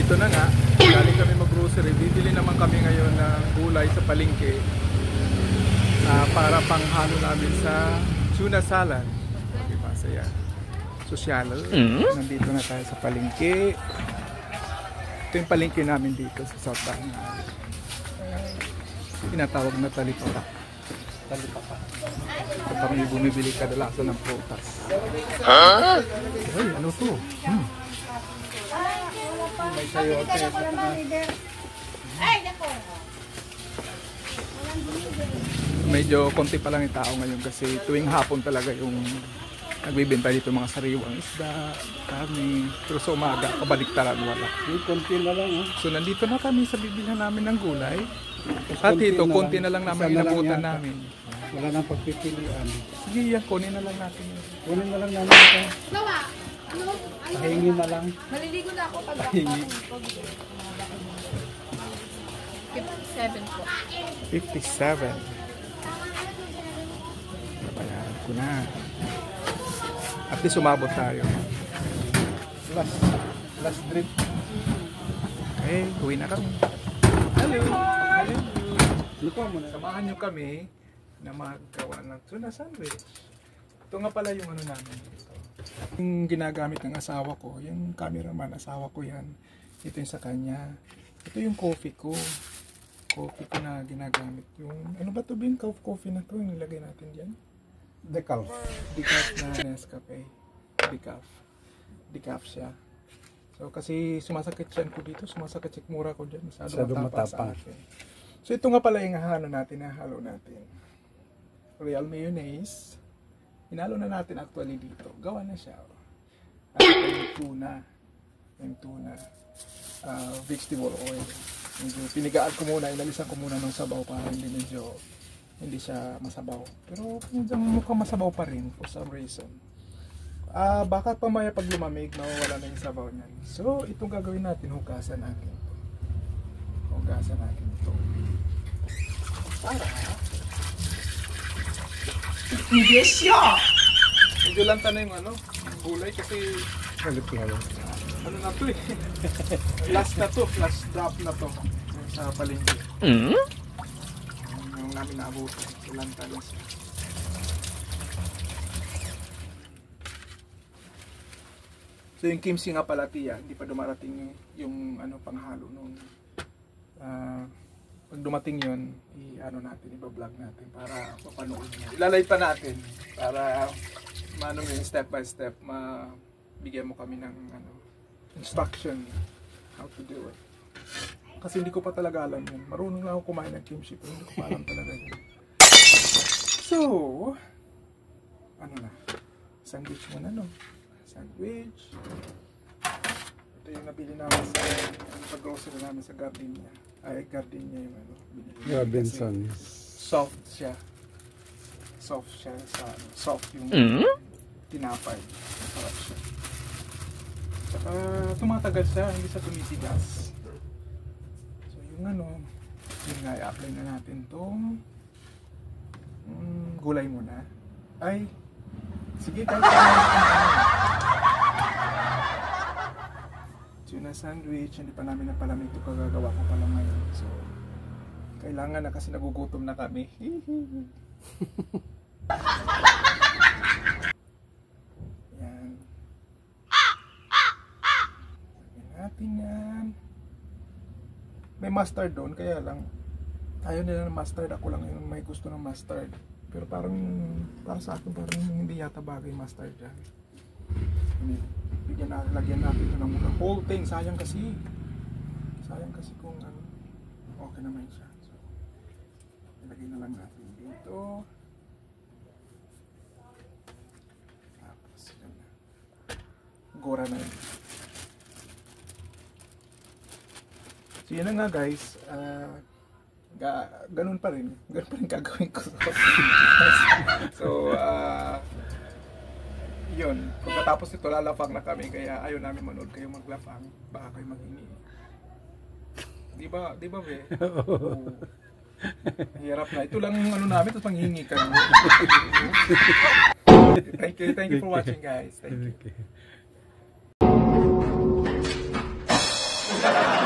ito na nga, galing kami mag-grocery. Bibili naman kami ngayon ng gulay sa palengke para panghalo namin sa tuna salad. Diba? So yan, sosyal. Nandito na tayo sa palengke. Ito yung palengke namin dito sa South Banana. Tinatawag na talipapa. Talipapa. Ito kami bumibili kadalasan ng prutas. Huh? Ay, ano to? May sayote. Medyo konti pa lang yung tao ngayon kasi tuwing hapon talaga yung nagbibenta dito mga sariwang isda, kami. Pero sa umaga, kabaliktaran wala. Konti na lang. So nandito na kami sa bibilhan namin ng gulay. At ito, konti na lang namin inabutan namin. Wala nang pagpipilian. Sige, yan, kunin na lang natin. Kunin na lang namin ito. Pahingi na lang. Maliligo na ako pag Pahingi. 57 po. 57. Nabayaran ko na. At least umabot tayo. Last drip. Okay, uwi na kami. Hello! Hello! Lupa mo na. Samahan nyo kami na maggawa ng tuna sandwich. Ito nga pala yung ano namin dito. Yung ginagamit ng asawa ko, yung cameraman, asawa ko yan. Ito yung sa kanya. Ito yung coffee ko. Coffee ko na ginagamit. Yung, ano ba ito ba yung coffee na ito? Yung nilagay natin dyan? Decaf. Decaf na Nescafe. Decaf. Decaf siya. So kasi sumasakit siyan ko dito. Sumasakit sikmura ko dyan. Masyado matapa sa akin. So ito nga pala yung halo natin. Halo natin. Real mayonnaise. Hinalo na natin actually dito. Gawa na siya. At yung tuna. Yung tuna. Vegetable oil. Pinigaan ko muna. Inalisan ko muna ng sabaw para hindi siya masabaw. Pero mukhang masabaw pa rin for some reason. Baka pamaya pag lumamig, mawawala na yung sabaw niyan. So, itong gagawin natin, hugasan natin ito. Hugasan natin ito. Para hindi siya! Medyo lang na yung gulay kasi ano na to eh. Last na to, last drop na to sa palengke. Yung namin naabutan. Ilang talas. So yung kimchi nga pala tiya, hindi pa dumarating yung panghalo nung pag dumating yun, i-vlog natin para mapanood nyo. Ilalay pa natin para yung step by step mabigyan mo kami ng instruction how to do it. Kasi hindi ko pa talaga alam yun. Marunong na ako kumain ng kimchi pero hindi ko pa alam talaga yun. So, sandwich muna sandwich. Ito yung nabili namin sa grocery namin sa Gardenia. Gardenia yung Yeah, Benson. Soft siya. Soft siya soft yung tinapay. Sarap siya. Saka tumatagal siya, hindi siya tumitigas. So yung yun nga, i-apply na natin tong gulay muna. Sige guys, tuna sandwich, hindi pa namin napalamig ito, kagagawa ko pa lang ngayon. So, kailangan na kasi nagugutom na kami. Yan. Lagyan natin yan. May mustard doon, kaya lang ayaw nila ng mustard. Ako lang yung may gusto ng mustard. Pero para sa akin parang hindi yata bagay mustard dyan. Lagyan natin ito ng mga whole thing. Sayang kasi kung okay naman siya. So, ilagay na lang natin dito. Tapos yun na. Gora na yun. So yun na nga guys. Ganun pa rin gagawin ko. So yun, pagkatapos nito lalapang na kami, kaya ayaw namin manood kayo maglapang, baka kayo maghingi. Di ba be? Oh. Hirap na. Ito lang yung namin, tapos panghingi ka. Thank you for watching guys. Thank you. Salamat.